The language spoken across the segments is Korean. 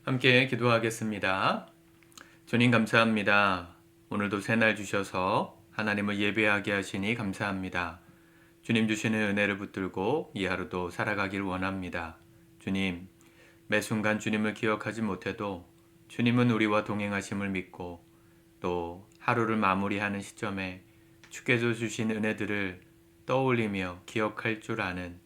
함께 기도하겠습니다. 주님 감사합니다. 오늘도 새날 주셔서 하나님을 예배하게 하시니 감사합니다. 주님 주시는 은혜를 붙들고 이 하루도 살아가길 원합니다. 주님, 매 순간 주님을 기억하지 못해도 주님은 우리와 동행하심을 믿고 또 하루를 마무리하는 시점에 주께서 주신 은혜들을 떠올리며 기억할 줄 아는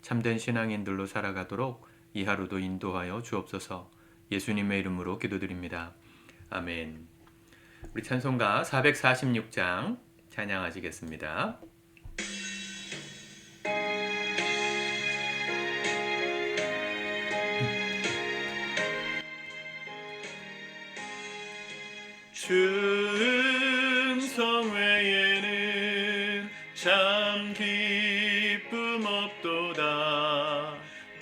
참된 신앙인들로 살아가도록 이 하루도 인도하여 주옵소서. 예수님의 이름으로 기도드립니다. 아멘. 우리 찬송가 446장 찬양하시겠습니다. 주 음성 외에는 참 기쁨 없도다.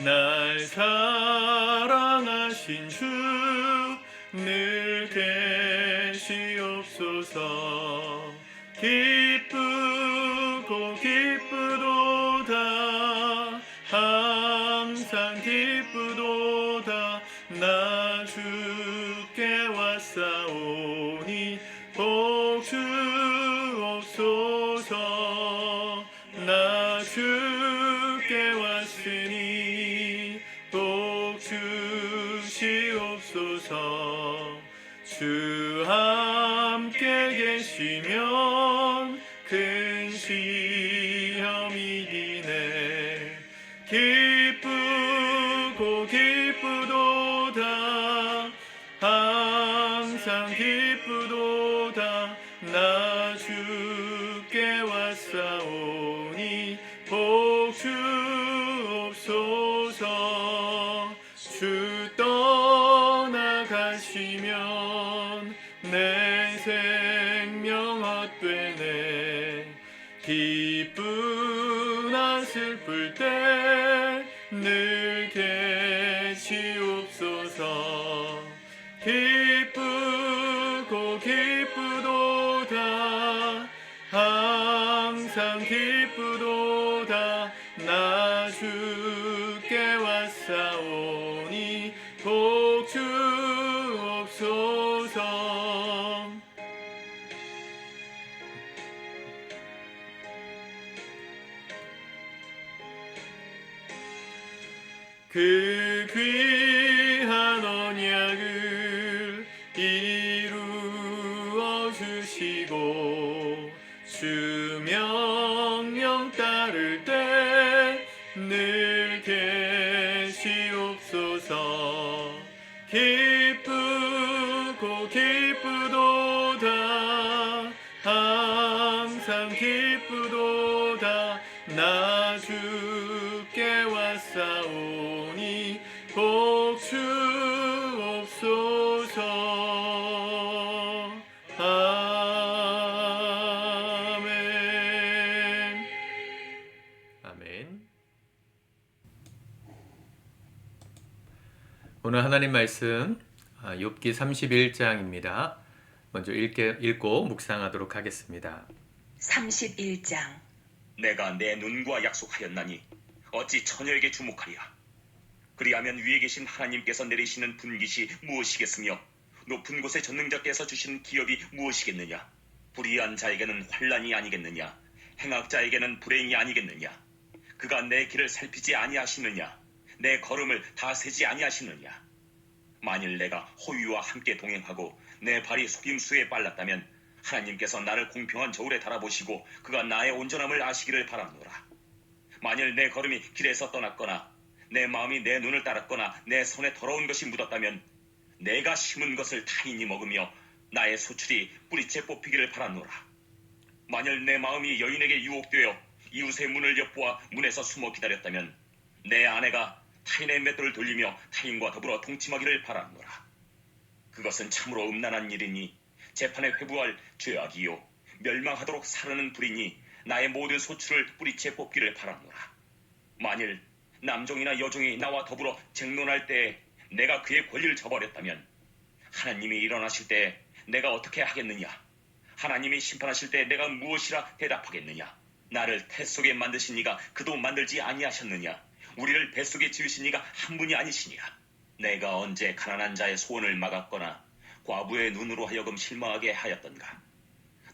날 사랑하신 주 늘 계시옵소서. 기쁘고 기쁘도다. 항상 기쁘도다. 나 주께 왔사오니 복 주옵소서. 나 주께 왔으니 복 주시옵소서. 주 함께 계시면 큰 시험 이기네. 기쁘고 기쁘도다. 항상 기쁘도다. 나 주께 왔사오니 복 주옵소서. 주 떠나가시면 내 생명 헛되네. 기쁘나 슬플 때 늘 계시옵소서. 기쁘고 기쁘도다. 항상 기쁘도다. 나 주께 왔사오니 복 주옵소서. 그 귀한 언약을 이루어 주시고 주 명령 따를 때 늘 계시옵소서. 기쁘고 기쁘도다. 항상 기쁘도다. 나 주께 왔사오니 복 주옵소서. 아멘. 아멘. 오늘 하나님 말씀 욥기 31장입니다. 먼저 읽고 묵상하도록 하겠습니다. 31장. 내가 내 눈과 약속하였나니 어찌 처녀에게 주목하랴. 그리하면 위에 계신 하나님께서 내리시는 분깃이 무엇이겠으며 높은 곳의 전능자께서 주시는 기업이 무엇이겠느냐. 불의한 자에게는 환난이 아니겠느냐. 행악자에게는 불행이 아니겠느냐. 그가 내 길을 살피지 아니하시느냐. 내 걸음을 다 세지 아니하시느냐. 만일 내가 호위와 함께 동행하고 내 발이 속임수에 빨랐다면 하나님께서 나를 공평한 저울에 달아보시고 그가 나의 온전함을 아시기를 바랍노라. 만일 내 걸음이 길에서 떠났거나 내 마음이 내 눈을 따랐거나 내 손에 더러운 것이 묻었다면 내가 심은 것을 타인이 먹으며 나의 소출이 뿌리채 뽑히기를 바랍노라. 만일 내 마음이 여인에게 유혹되어 이웃의 문을 엿보아 문에서 숨어 기다렸다면 내 아내가 타인의 맷돌을 돌리며 타인과 더불어 동침하기를 바랍노라. 그것은 참으로 음란한 일이니 재판에 회부할 죄악이요 멸망하도록 사르는 불이니 나의 모든 소출을 뿌리채 뽑기를 바랍노라. 만일 남종이나 여종이 나와 더불어 쟁론할 때에 내가 그의 권리를 저버렸다면 하나님이 일어나실 때 내가 어떻게 하겠느냐? 하나님이 심판하실 때 내가 무엇이라 대답하겠느냐? 나를 태 속에 만드신 이가 그도 만들지 아니하셨느냐? 우리를 뱃속에 지으신 이가 한 분이 아니시냐? 내가 언제 가난한 자의 소원을 막았거나 과부의 눈으로 하여금 실망하게 하였던가?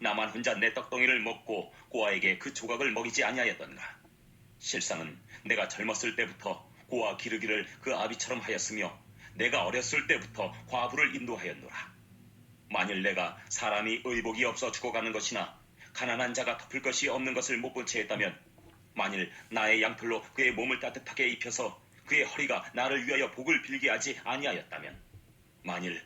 나만 혼자 내 떡덩이를 먹고 고아에게 그 조각을 먹이지 아니하였던가? 실상은 내가 젊었을 때부터 고아 기르기를 그 아비처럼 하였으며 내가 어렸을 때부터 과부를 인도하였노라. 만일 내가 사람이 의복이 없어 죽어가는 것이나 가난한 자가 덮을 것이 없는 것을 못 본 채 했다면, 만일 나의 양털로 그의 몸을 따뜻하게 입혀서 그의 허리가 나를 위하여 복을 빌게 하지 아니하였다면, 만일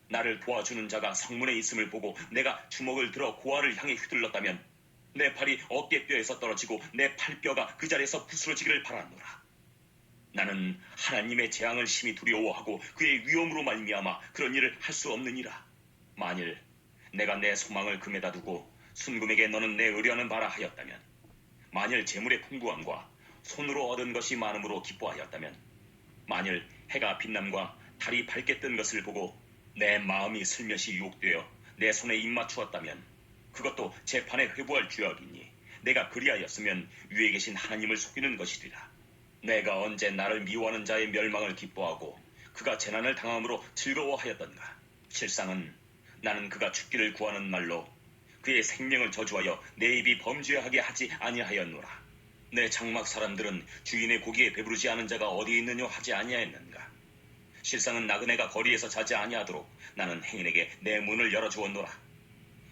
나를 도와주는 자가 성문에 있음을 보고 내가 주먹을 들어 고아를 향해 휘둘렀다면 내 팔이 어깨뼈에서 떨어지고 내 팔뼈가 그 자리에서 부스러지기를 바라노라. 나는 하나님의 재앙을 심히 두려워하고 그의 위엄으로 말미암아 그런 일을 할 수 없느니라. 만일 내가 내 소망을 금에다 두고 순금에게 너는 내 의뢰하는 바라 하였다면, 만일 재물의 풍부함과 손으로 얻은 것이 많음으로 기뻐하였다면, 만일 해가 빛남과 달이 밝게 뜬 것을 보고 내 마음이 슬며시 유혹되어 내 손에 입맞추었다면, 그것도 재판에 회부할 죄악이니 내가 그리하였으면 위에 계신 하나님을 속이는 것이리라. 내가 언제 나를 미워하는 자의 멸망을 기뻐하고 그가 재난을 당함으로 즐거워하였던가? 실상은 나는 그가 죽기를 구하는 말로 그의 생명을 저주하여 내 입이 범죄하게 하지 아니하였노라. 내 장막 사람들은 주인의 고기에 배부르지 않은 자가 어디 있느냐 하지 아니하였는가? 실상은 나그네가 거리에서 자지 아니하도록 나는 행인에게 내 문을 열어주었노라.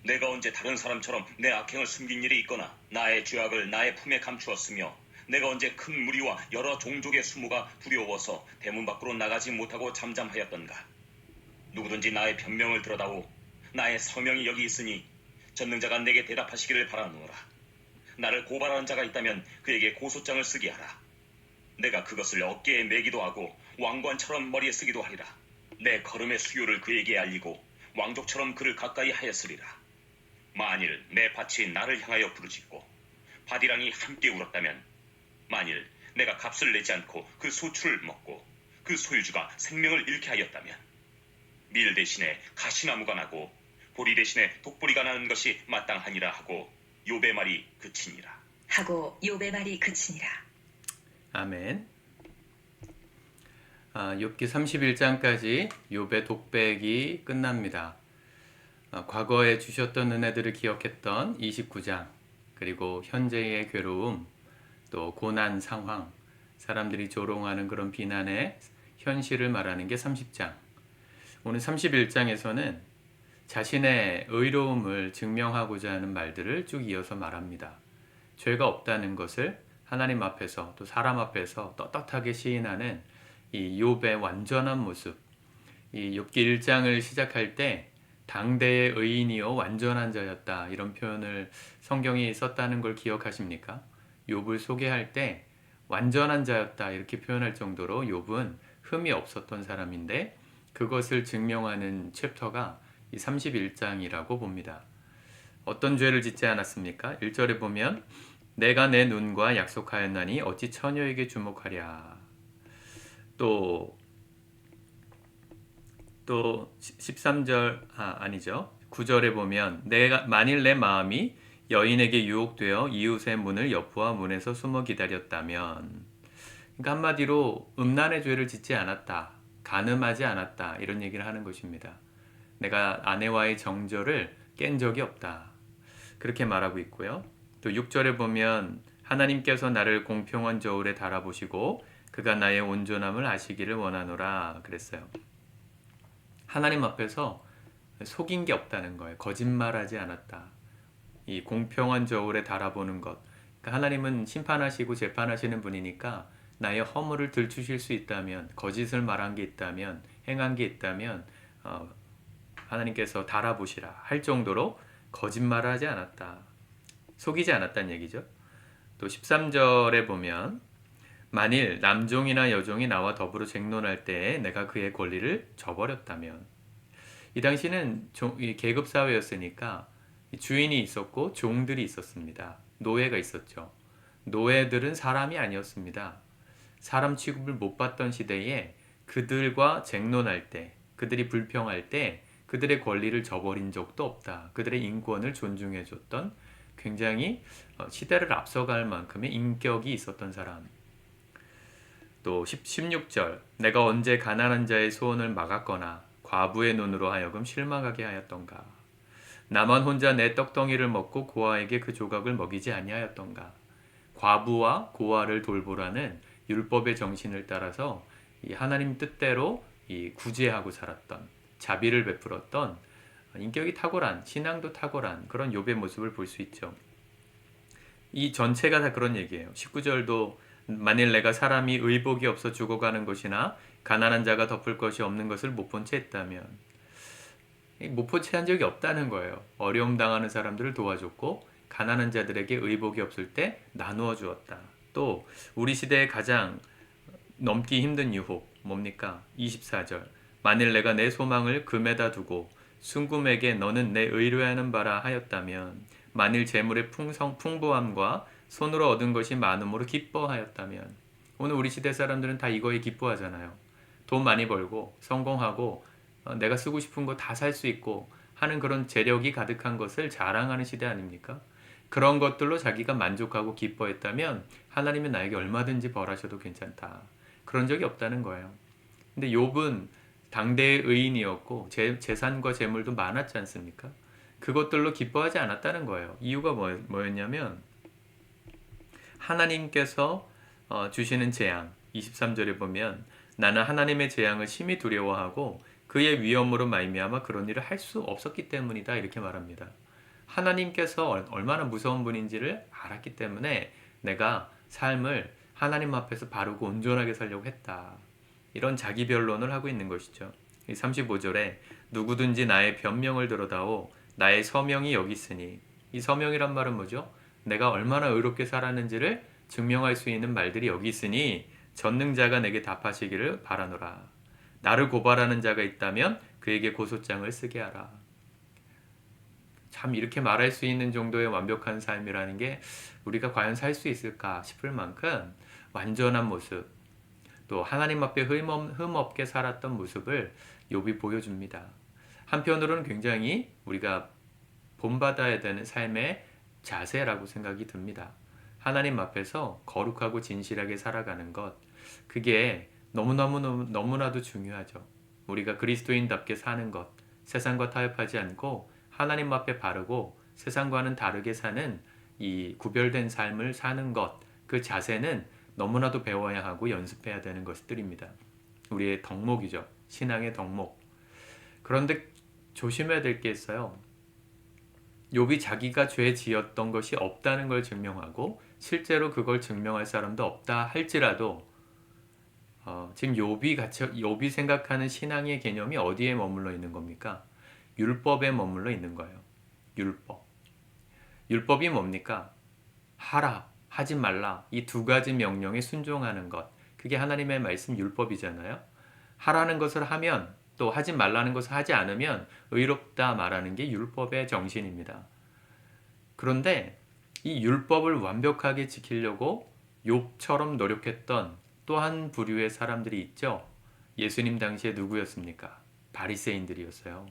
내가 언제 다른 사람처럼 내 악행을 숨긴 일이 있거나 나의 죄악을 나의 품에 감추었으며, 내가 언제 큰 무리와 여러 종족의 수모가 두려워서 대문 밖으로 나가지 못하고 잠잠하였던가? 누구든지 나의 변명을 들어다오. 나의 서명이 여기 있으니 전능자가 내게 대답하시기를 바라노라. 나를 고발하는 자가 있다면 그에게 고소장을 쓰게 하라. 내가 그것을 어깨에 매기도 하고 왕관처럼 머리에 쓰기도 하리라. 내 걸음의 수요를 그에게 알리고 왕족처럼 그를 가까이 하였으리라. 만일 내 밭이 나를 향하여 부르짖고 바디랑이 함께 울었다면, 만일 내가 값을 내지 않고 그 소출을 먹고 그 소유주가 생명을 잃게 하였다면, 밀 대신에 가시나무가 나고 보리 대신에 독보리가 나는 것이 마땅하니라 하고 욥의 말이 그치니라. 하고 욥의 말이 그치니라. 아멘. 욥기 31장까지 욥의 독백이 끝납니다. 과거에 주셨던 은혜들을 기억했던 29장, 그리고 현재의 괴로움, 또 고난 상황, 사람들이 조롱하는 그런 비난의 현실을 말하는 게 30장. 오늘 31장에서는 자신의 의로움을 증명하고자 하는 말들을 쭉 이어서 말합니다. 죄가 없다는 것을 하나님 앞에서 또 사람 앞에서 떳떳하게 시인하는 이 욥의 완전한 모습. 이 욥기 1장을 시작할 때 당대의 의인이요 완전한 자였다, 이런 표현을 성경이 썼다는 걸 기억하십니까? 욥을 소개할 때 완전한 자였다 이렇게 표현할 정도로 욥은 흠이 없었던 사람인데, 그것을 증명하는 챕터가 이 31장이라고 봅니다. 어떤 죄를 짓지 않았습니까? 1절에 보면 내가 내 눈과 약속하였나니 어찌 처녀에게 주목하랴. 또 13절 아니죠. 9절에 보면 만일 내 마음이 여인에게 유혹되어 이웃의 문을 여부와 문에서 숨어 기다렸다면, 그러니까 한마디로 음란의 죄를 짓지 않았다, 간음하지 않았다, 이런 얘기를 하는 것입니다. 내가 아내와의 정절을 깬 적이 없다, 그렇게 말하고 있고요. 또 6절에 보면 하나님께서 나를 공평한 저울에 달아보시고 그가 나의 온전함을 아시기를 원하노라 그랬어요. 하나님 앞에서 속인 게 없다는 거예요. 거짓말하지 않았다. 이 공평한 저울에 달아보는 것. 그러니까 하나님은 심판하시고 재판하시는 분이니까 나의 허물을 들추실 수 있다면, 거짓을 말한 게 있다면, 행한 게 있다면 하나님께서 달아보시라 할 정도로 거짓말하지 않았다, 속이지 않았다는 얘기죠. 또 13절에 보면 만일 남종이나 여종이 나와 더불어 쟁론할 때에 내가 그의 권리를 저버렸다면, 이 당시는 계급 사회였으니까 주인이 있었고 종들이 있었습니다. 노예가 있었죠. 노예들은 사람이 아니었습니다. 사람 취급을 못 받던 시대에 그들과 쟁론할 때, 그들이 불평할 때 그들의 권리를 저버린 적도 없다. 그들의 인권을 존중해줬던, 굉장히 시대를 앞서갈 만큼의 인격이 있었던 사람. 또 16절 내가 언제 가난한 자의 소원을 막았거나 과부의 눈으로 하여금 실망하게 하였던가. 나만 혼자 내 떡덩이를 먹고 고아에게 그 조각을 먹이지 아니하였던가. 과부와 고아를 돌보라는 율법의 정신을 따라서 이 하나님 뜻대로 이 구제하고 살았던, 자비를 베풀었던 인격이 탁월한, 신앙도 탁월한 그런 욥의 모습을 볼 수 있죠. 이 전체가 다 그런 얘기예요. 19절도 만일 내가 사람이 의복이 없어 죽어가는 것이나 가난한 자가 덮을 것이 없는 것을 못 본 채 했다면, 못 본 채 한 적이 없다는 거예요. 어려움 당하는 사람들을 도와줬고 가난한 자들에게 의복이 없을 때 나누어 주었다. 또 우리 시대의 가장 넘기 힘든 유혹 뭡니까? 24절 만일 내가 내 소망을 금에다 두고 순금에게 너는 내 의뢰하는 바라 하였다면, 만일 재물의 풍부함과 손으로 얻은 것이 많음으로 기뻐하였다면. 오늘 우리 시대 사람들은 다 이거에 기뻐하잖아요. 돈 많이 벌고 성공하고 내가 쓰고 싶은 거 다 살 수 있고 하는 그런 재력이 가득한 것을 자랑하는 시대 아닙니까? 그런 것들로 자기가 만족하고 기뻐했다면 하나님은 나에게 얼마든지 벌하셔도 괜찮다. 그런 적이 없다는 거예요. 근데 욥은 당대의 의인이었고 재산과 재물도 많았지 않습니까? 그것들로 기뻐하지 않았다는 거예요. 이유가 뭐였냐면 하나님께서 주시는 재앙 23절에 보면 나는 하나님의 재앙을 심히 두려워하고 그의 위엄으로 말미암아 그런 일을 할 수 없었기 때문이다 이렇게 말합니다. 하나님께서 얼마나 무서운 분인지를 알았기 때문에 내가 삶을 하나님 앞에서 바르고 온전하게 살려고 했다. 이런 자기 변론을 하고 있는 것이죠. 35절에 누구든지 나의 변명을 들어다오 나의 서명이 여기 있으니, 이 서명이란 말은 뭐죠? 내가 얼마나 의롭게 살았는지를 증명할 수 있는 말들이 여기 있으니 전능자가 내게 답하시기를 바라노라. 나를 고발하는 자가 있다면 그에게 고소장을 쓰게 하라. 참 이렇게 말할 수 있는 정도의 완벽한 삶이라는 게 우리가 과연 살 수 있을까 싶을 만큼 완전한 모습, 또 하나님 앞에 흠없게 살았던 모습을 욥이 보여줍니다. 한편으로는 굉장히 우리가 본받아야 되는 삶의 자세라고 생각이 듭니다. 하나님 앞에서 거룩하고 진실하게 살아가는 것, 그게 너무나도 중요하죠. 우리가 그리스도인답게 사는 것, 세상과 타협하지 않고 하나님 앞에 바르고 세상과는 다르게 사는 이 구별된 삶을 사는 것, 그 자세는 너무나도 배워야 하고 연습해야 되는 것들입니다. 우리의 덕목이죠. 신앙의 덕목. 그런데 조심해야 될 게 있어요. 욥이 자기가 죄 지었던 것이 없다는 걸 증명하고 실제로 그걸 증명할 사람도 없다 할지라도 지금 욥이 생각하는 신앙의 개념이 어디에 머물러 있는 겁니까? 율법에 머물러 있는 거예요. 율법이 뭡니까? 하라, 하지 말라, 이 두 가지 명령에 순종하는 것, 그게 하나님의 말씀 율법이잖아요. 하라는 것을 하면, 또 하지 말라는 것을 하지 않으면 의롭다 말하는 게 율법의 정신입니다. 그런데 이 율법을 완벽하게 지키려고 욥처럼 노력했던 또 한 부류의 사람들이 있죠. 예수님 당시에 누구였습니까? 바리새인들이었어요.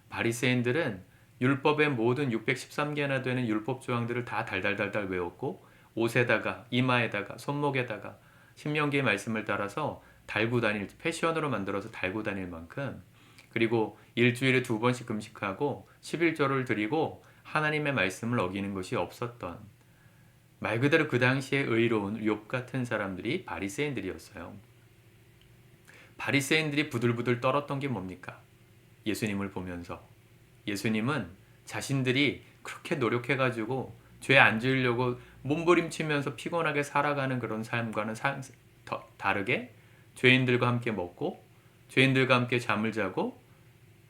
바리새인들은 율법의 모든 613개나 되는 율법 조항들을 다 달달달달 외웠고 옷에다가 이마에다가 손목에다가 신명기의 말씀을 따라서 달고 다닐, 패션으로 만들어서 달고 다닐 만큼, 그리고 일주일에 2번씩 금식하고 11조를 드리고 하나님의 말씀을 어기는 것이 없었던, 말 그대로 그 당시에 의로운 욥 같은 사람들이 바리새인들이었어요. 바리새인들이 부들부들 떨었던 게 뭡니까? 예수님을 보면서 예수님은 자신들이 그렇게 노력해가지고 죄 안 지으려고 몸부림치면서 피곤하게 살아가는 그런 삶과는 다르게 죄인들과 함께 먹고 죄인들과 함께 잠을 자고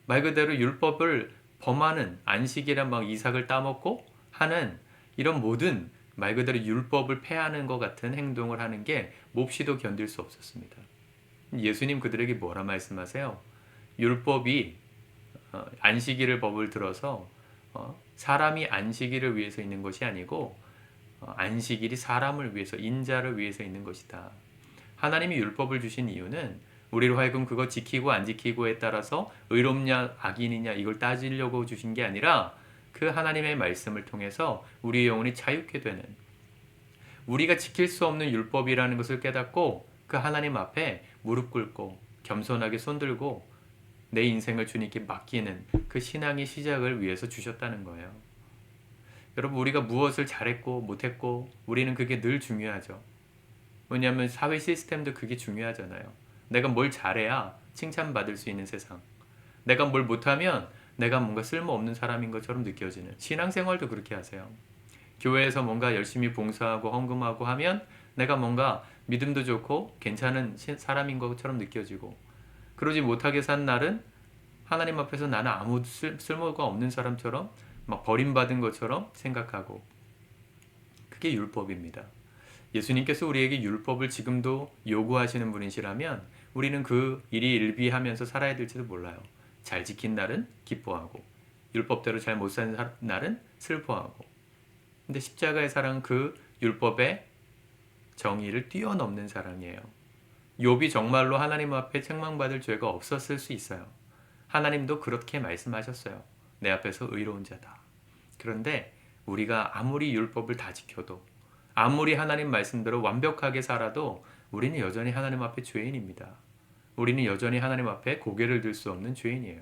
말 그대로 율법을 범하는, 안식이란 막 이삭을 따먹고 하는 이런 모든 말 그대로 율법을 폐하는 것 같은 행동을 하는 게 몹시도 견딜 수 없었습니다. 예수님 그들에게 뭐라 말씀하세요? 율법이 안식일을 법을 들어서 사람이 안식일을 위해서 있는 것이 아니고 안식일이 사람을 위해서, 인자를 위해서 있는 것이다. 하나님이 율법을 주신 이유는 우리로 하여금 그거 지키고 안 지키고에 따라서 의롭냐 악인이냐 이걸 따지려고 주신 게 아니라 그 하나님의 말씀을 통해서 우리의 영혼이 자유케 되는, 우리가 지킬 수 없는 율법이라는 것을 깨닫고 그 하나님 앞에 무릎 꿇고 겸손하게 손들고 내 인생을 주님께 맡기는 그 신앙의 시작을 위해서 주셨다는 거예요. 여러분, 우리가 무엇을 잘했고 못했고 우리는 그게 늘 중요하죠. 왜냐하면 사회 시스템도 그게 중요하잖아요. 내가 뭘 잘해야 칭찬받을 수 있는 세상. 내가 뭘 못하면 내가 뭔가 쓸모없는 사람인 것처럼 느껴지는, 신앙생활도 그렇게 하세요. 교회에서 뭔가 열심히 봉사하고 헌금하고 하면 내가 뭔가 믿음도 좋고 괜찮은 사람인 것처럼 느껴지고, 그러지 못하게 산 날은 하나님 앞에서 나는 아무 쓸모가 없는 사람처럼 막 버림받은 것처럼 생각하고, 그게 율법입니다. 예수님께서 우리에게 율법을 지금도 요구하시는 분이시라면 우리는 그 일이 일비하면서 살아야 될지도 몰라요. 잘 지킨 날은 기뻐하고 율법대로 잘 못 산 날은 슬퍼하고. 근데 십자가의 사랑은 그 율법의 정의를 뛰어넘는 사랑이에요. 욥이 정말로 하나님 앞에 책망받을 죄가 없었을 수 있어요. 하나님도 그렇게 말씀하셨어요. 내 앞에서 의로운 자다. 그런데 우리가 아무리 율법을 다 지켜도, 아무리 하나님 말씀대로 완벽하게 살아도 우리는 여전히 하나님 앞에 죄인입니다. 우리는 여전히 하나님 앞에 고개를 들 수 없는 죄인이에요.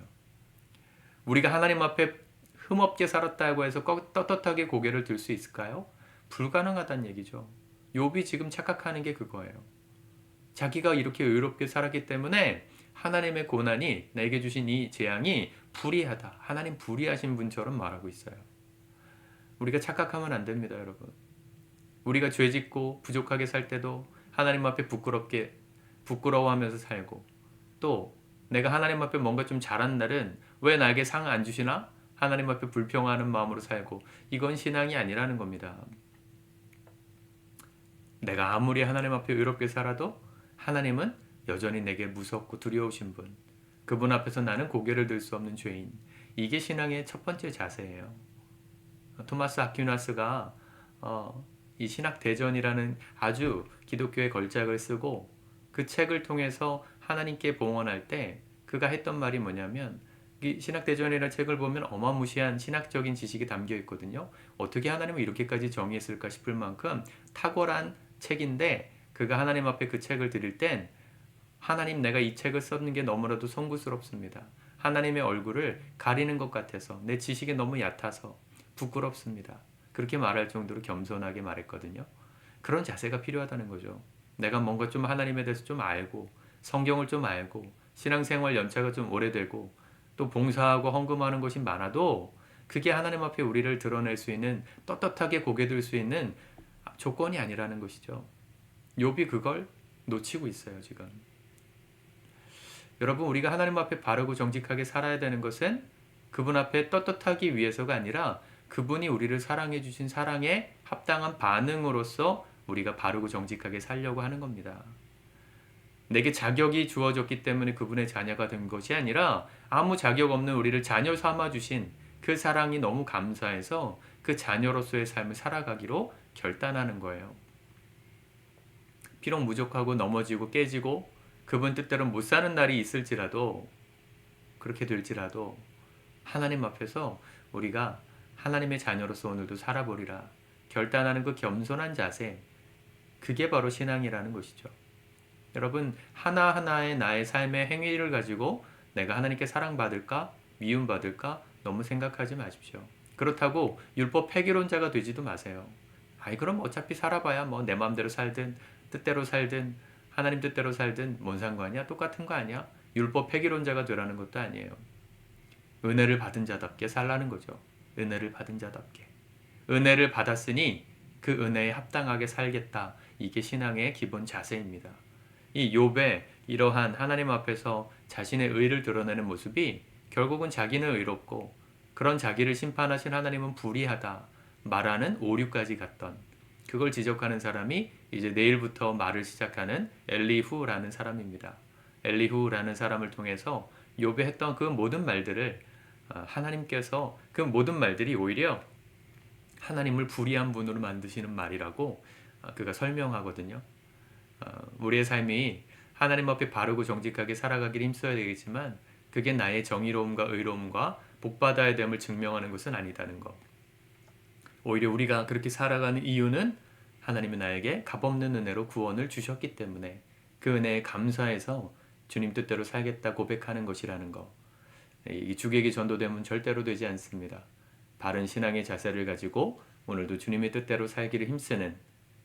우리가 하나님 앞에 흠없게 살았다고 해서 떳떳하게 고개를 들 수 있을까요? 불가능하다는 얘기죠. 욥이 지금 착각하는 게 그거예요. 자기가 이렇게 의롭게 살았기 때문에 하나님의 고난이, 내게 주신 이 재앙이 불의하다, 하나님 불의하신 분처럼 말하고 있어요. 우리가 착각하면 안 됩니다, 여러분. 우리가 죄 짓고 부족하게 살 때도 하나님 앞에 부끄러워하면서 살고, 또 내가 하나님 앞에 뭔가 좀 잘한 날은 왜 나에게 상 안 주시나? 하나님 앞에 불평하는 마음으로 살고, 이건 신앙이 아니라는 겁니다. 내가 아무리 하나님 앞에 의롭게 살아도 하나님은 여전히 내게 무섭고 두려우신 분, 그분 앞에서 나는 고개를 들 수 없는 죄인. 이게 신앙의 첫 번째 자세예요. 토마스 아퀴나스가 이 신학대전이라는 아주 기독교의 걸작을 쓰고 그 책을 통해서 하나님께 봉헌할 때 그가 했던 말이 뭐냐면, 이 신학대전이라는 책을 보면 어마무시한 신학적인 지식이 담겨 있거든요. 어떻게 하나님은 이렇게까지 정의했을까 싶을 만큼 탁월한 책인데, 그가 하나님 앞에 그 책을 드릴 땐 하나님, 내가 이 책을 썼는 게 너무나도 송구스럽습니다. 하나님의 얼굴을 가리는 것 같아서, 내 지식이 너무 얕아서 부끄럽습니다. 그렇게 말할 정도로 겸손하게 말했거든요. 그런 자세가 필요하다는 거죠. 내가 뭔가 좀 하나님에 대해서 좀 알고, 성경을 좀 알고, 신앙생활 연차가 좀 오래되고, 또 봉사하고 헌금하는 것이 많아도 그게 하나님 앞에 우리를 드러낼 수 있는, 떳떳하게 고개 들 수 있는 조건이 아니라는 것이죠. 욥이 그걸 놓치고 있어요, 지금. 여러분, 우리가 하나님 앞에 바르고 정직하게 살아야 되는 것은 그분 앞에 떳떳하기 위해서가 아니라 그분이 우리를 사랑해 주신 사랑에 합당한 반응으로서 우리가 바르고 정직하게 살려고 하는 겁니다. 내게 자격이 주어졌기 때문에 그분의 자녀가 된 것이 아니라 아무 자격 없는 우리를 자녀 삼아 주신 그 사랑이 너무 감사해서 그 자녀로서의 삶을 살아가기로 결단하는 거예요. 비록 부족하고 넘어지고 깨지고 그분 뜻대로 못 사는 날이 있을지라도, 그렇게 될지라도 하나님 앞에서 우리가 하나님의 자녀로서 오늘도 살아보리라 결단하는 그 겸손한 자세, 그게 바로 신앙이라는 것이죠. 여러분, 하나하나의 나의 삶의 행위를 가지고 내가 하나님께 사랑받을까, 미움받을까 너무 생각하지 마십시오. 그렇다고 율법 폐기론자가 되지도 마세요. 그럼 어차피 살아봐야 뭐 내 마음대로 살든 뜻대로 살든 하나님 뜻대로 살든 뭔 상관이야? 똑같은 거 아니야? 율법 폐기론자가 되라는 것도 아니에요. 은혜를 받은 자답게 살라는 거죠. 은혜를 받은 자답게. 은혜를 받았으니 그 은혜에 합당하게 살겠다. 이게 신앙의 기본 자세입니다. 이 욥의 이러한 하나님 앞에서 자신의 의를 드러내는 모습이 결국은 자기는 의롭고 그런 자기를 심판하신 하나님은 불의하다 말하는 오류까지 갔던, 그걸 지적하는 사람이 이제 내일부터 말을 시작하는 엘리후라는 사람입니다. 엘리후라는 사람을 통해서 욥이 했던 그 모든 말들을 하나님께서, 그 모든 말들이 오히려 하나님을 불의한 분으로 만드시는 말이라고 그가 설명하거든요. 우리의 삶이 하나님 앞에 바르고 정직하게 살아가기를 힘써야 되겠지만 그게 나의 정의로움과 의로움과 복받아야 됨을 증명하는 것은 아니다는 것. 오히려 우리가 그렇게 살아가는 이유는 하나님이 나에게 값없는 은혜로 구원을 주셨기 때문에, 그 그 은혜에 감사해서 주님 뜻대로 살겠다 고백하는 것이라는 거. 이 주객이 전도되면 절대로 되지 않습니다. 바른 신앙의 자세를 가지고 오늘도 주님의 뜻대로 살기를 힘쓰는,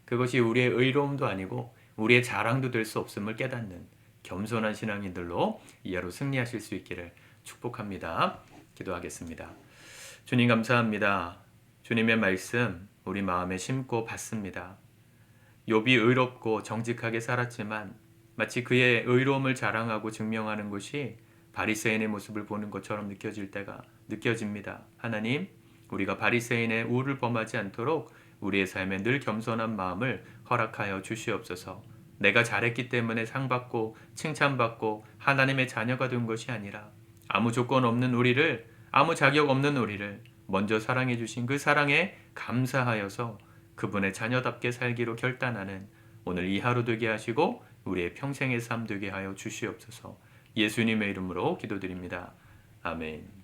그것이 우리의 의로움도 아니고 우리의 자랑도 될 수 없음을 깨닫는 겸손한 신앙인들로 이 하루 승리하실 수 있기를 축복합니다. 기도하겠습니다. 주님 감사합니다. 주님의 말씀 우리 마음에 심고 받습니다. 욥이 의롭고 정직하게 살았지만 마치 그의 의로움을 자랑하고 증명하는 것이 바리새인의 모습을 보는 것처럼 느껴집니다. 하나님, 우리가 바리새인의 우를 범하지 않도록 우리의 삶에 늘 겸손한 마음을 허락하여 주시옵소서. 내가 잘했기 때문에 상받고 칭찬받고 하나님의 자녀가 된 것이 아니라 아무 조건 없는 우리를, 아무 자격 없는 우리를 먼저 사랑해 주신 그 사랑에 감사하여서 그분의 자녀답게 살기로 결단하는 오늘 이 하루 되게 하시고 우리의 평생의 삶 되게 하여 주시옵소서. 예수님의 이름으로 기도드립니다. 아멘.